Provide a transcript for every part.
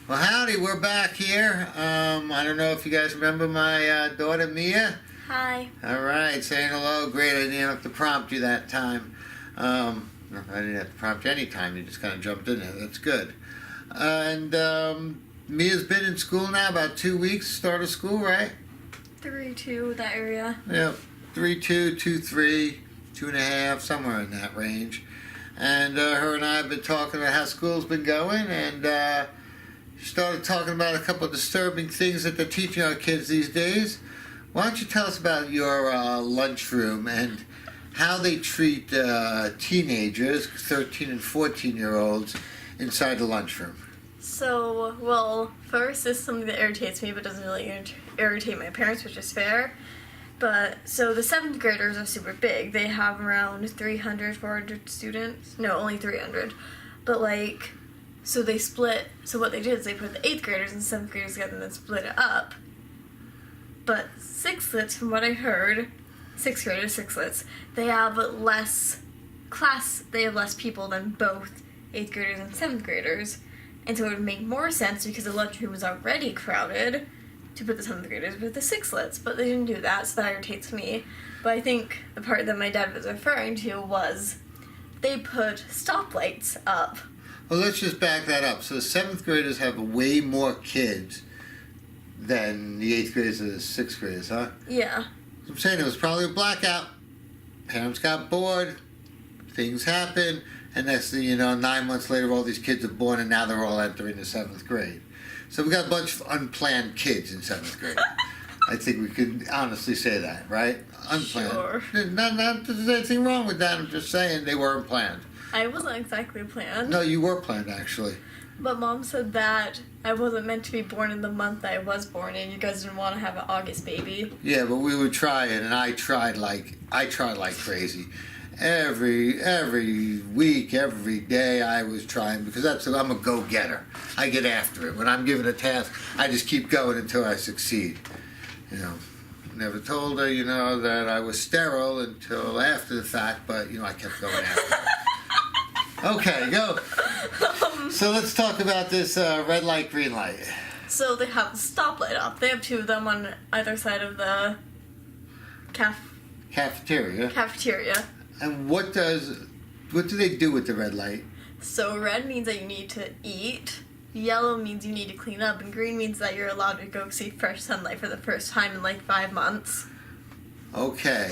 Well, howdy, we're back here. I don't know if you guys remember my daughter, Mia. Hi. All right, saying hello. Great, I didn't have to prompt you that time. No, I didn't have to prompt you any time. You just kind of jumped in there. That's good. And Mia's been in school now about 2 weeks, start of school, right? 3-2, that area. Yep, 3-2, 2-3, 2.5, somewhere in that range. And her and I have been talking about how school's been going, and she started talking about a couple of disturbing things that they're teaching our kids these days. Why don't you tell us about your lunchroom and how they treat teenagers, 13 and 14-year-olds, inside the lunchroom? So, well, first, this is something that irritates me, but doesn't really irritate my parents, which is fair. But, so the 7th graders are super big. They have around 300, 400 students. No, only 300. But, like, so they split, so what they did is they put the 8th graders and 7th graders together and then split it up. But 6lets, from what I heard, 6th graders, 6lets, they have less people than both 8th graders and 7th graders. And so it would make more sense, because the lunchroom was already crowded, to put the 7th graders with the 6lets, but they didn't do that, so that irritates me. But I think the part that my dad was referring to was they put stoplights up. Well, let's just back that up. So the 7th graders have way more kids than the 8th graders and the 6th graders, huh? Yeah. I'm saying it was probably a blackout. Parents got bored. Things happen. And next thing you know, 9 months later, all these kids are born, and now they're all entering the 7th grade. So we got a bunch of unplanned kids in 7th grade. I think we could honestly say that, right? Unplanned. Sure. There's anything wrong with that. I'm just saying they weren't planned. I wasn't exactly planned. No, you were planned, actually. But Mom said that I wasn't meant to be born in the month that I was born in. You guys didn't want to have an August baby. Yeah, but we would try it, and I tried like crazy. Every week, every day, I was trying, because I'm a go-getter. I get after it. When I'm given a task, I just keep going until I succeed. You know, never told her, that I was sterile until after the fact, but I kept going after it. Okay, go. So let's talk about this red light, green light. So they have a stoplight up. They have 2 of them on either side of the Cafeteria. cafeteria. And what do they do with the red light? So red means that you need to eat, yellow means you need to clean up, and green means that you're allowed to go see fresh sunlight for the first time in like 5 months. Okay.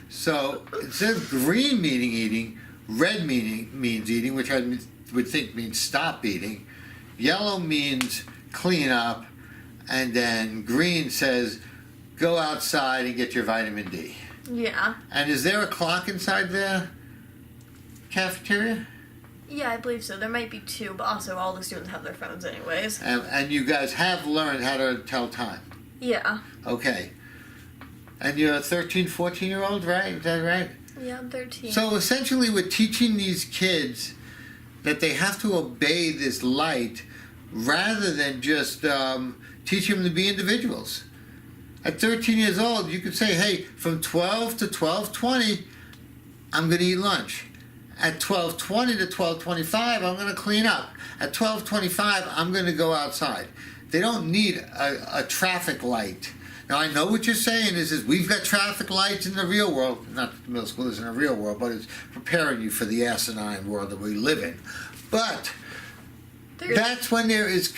So instead of green meaning eating, red means eating, which I would think means stop eating. Yellow means clean up, and then green says go outside and get your vitamin D. Yeah. And is there a clock inside the cafeteria? Yeah, I believe so. There might be 2, but also all the students have their phones anyways. And you guys have learned how to tell time. Yeah. Okay. And you're a 13, 14-year-old, right? Is that right? Yeah, I'm 13. So essentially we're teaching these kids that they have to obey this light rather than just teach them to be individuals. At 13 years old, you could say, hey, from 12 to 12:20, I'm going to eat lunch. At 12:20 to 12:25, I'm going to clean up. At 12:25, I'm going to go outside. They don't need a traffic light. Now, I know what you're saying is we've got traffic lights in the real world. Not that middle school isn't a real world, but it's preparing you for the asinine world that we live in. But that's when there is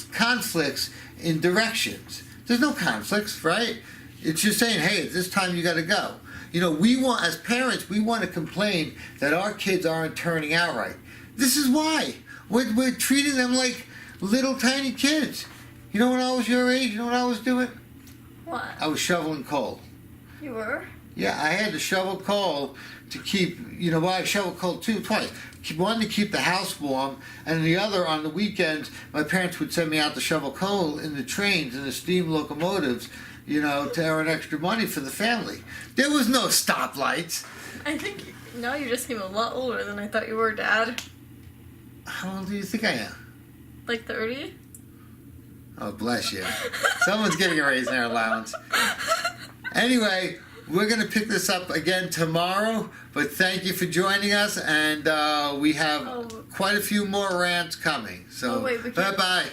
conflicts in directions. There's no conflicts, right? It's just saying, hey, at this time you got to go. As parents, we want to complain that our kids aren't turning out right. This is why. We're treating them like little tiny kids. When I was your age, you know what I was doing? What? I was shoveling coal. You were? Yeah, I had to shovel coal to keep, I shoveled coal twice. One to keep the house warm, and the other on the weekends, my parents would send me out to shovel coal in the trains and the steam locomotives, to earn extra money for the family. There was no stoplights. I think now you just seem a lot older than I thought you were, Dad. How old do you think I am? Like 30? Oh, bless you. Someone's getting a raise in their allowance. Anyway, we're going to pick this up again tomorrow, but thank you for joining us, and we have quite a few more rants coming. So, Oh, wait, we can't- bye-bye.